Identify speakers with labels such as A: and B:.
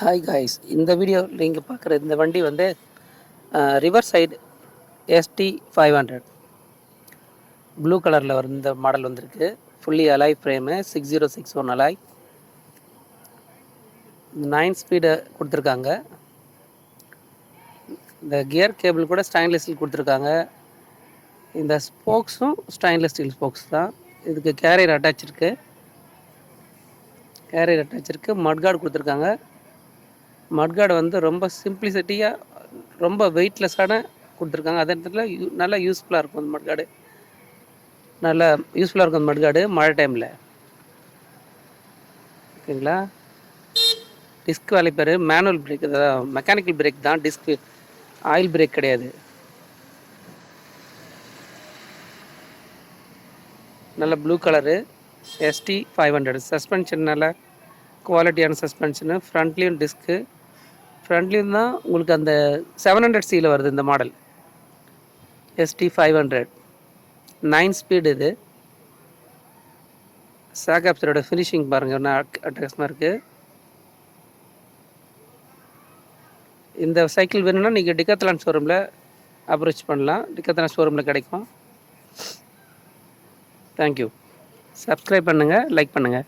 A: Hi guys, இந்த video நீங்கள் பார்க்குற இந்த வண்டி வந்து ரிவர் சைடு ST 500 ப்ளூ கலரில் வர இந்த மாடல் வந்திருக்கு. Fully alloy frame 6061 alloy 9 speed கொடுத்துருக்காங்க. இந்த கியர் கேபிள் கூட ஸ்டெயின்லெஸ் ஸ்டீல் கொடுத்துருக்காங்க. இந்த ஸ்போக்ஸும் ஸ்டெயின்லெஸ் ஸ்டீல் ஸ்போக்ஸ் தான். இதுக்கு கேரியர் அட்டாச் இருக்குது. மட்கார்டு கொடுத்துருக்காங்க. மட்கார்டு வந்து ரொம்ப சிம்பிளிசிட்டியாக ரொம்ப வெயிட்லெஸ்ஸான கொடுத்துருக்காங்க. அதே நேரத்தில் நல்லா யூஸ்ஃபுல்லாக இருக்கும். அந்த மட்கார்டு நல்லா யூஸ்ஃபுல்லாக இருக்கும். அந்த மட்கார்டு மழை டைமில் ஓகேங்களா. டிஸ்க் வாலிப்பர் மேனுவல் பிரேக், மெக்கானிக்கல் பிரேக் தான். டிஸ்க்கு ஆயில் பிரேக் கிடையாது. நல்ல ப்ளூ கலரு ST 500 சஸ்பென்ஷன் நல்ல குவாலிட்டியான சஸ்பென்ஷனு. ஃப்ரண்ட்லேயும் டிஸ்க்கு, ஃப்ரண்ட்லேயும் தான் உங்களுக்கு அந்த 700C வருது இந்த மாடல். ST 500 9 speed. இது சாகாப்ஸரோட ஃபினிஷிங் பாருங்கள், என்ன அட்ரஸ்மாக இருக்குது. இந்த சைக்கிள் வேணும்னா நீங்கள் டிகாத்லான் ஷோரூமில் அப்ரோச் பண்ணலாம். டிகாத்லான் ஷோரூமில் கிடைக்கும். தேங்க்யூ. சப்ஸ்கிரைப் பண்ணுங்கள், லைக் பண்ணுங்கள்.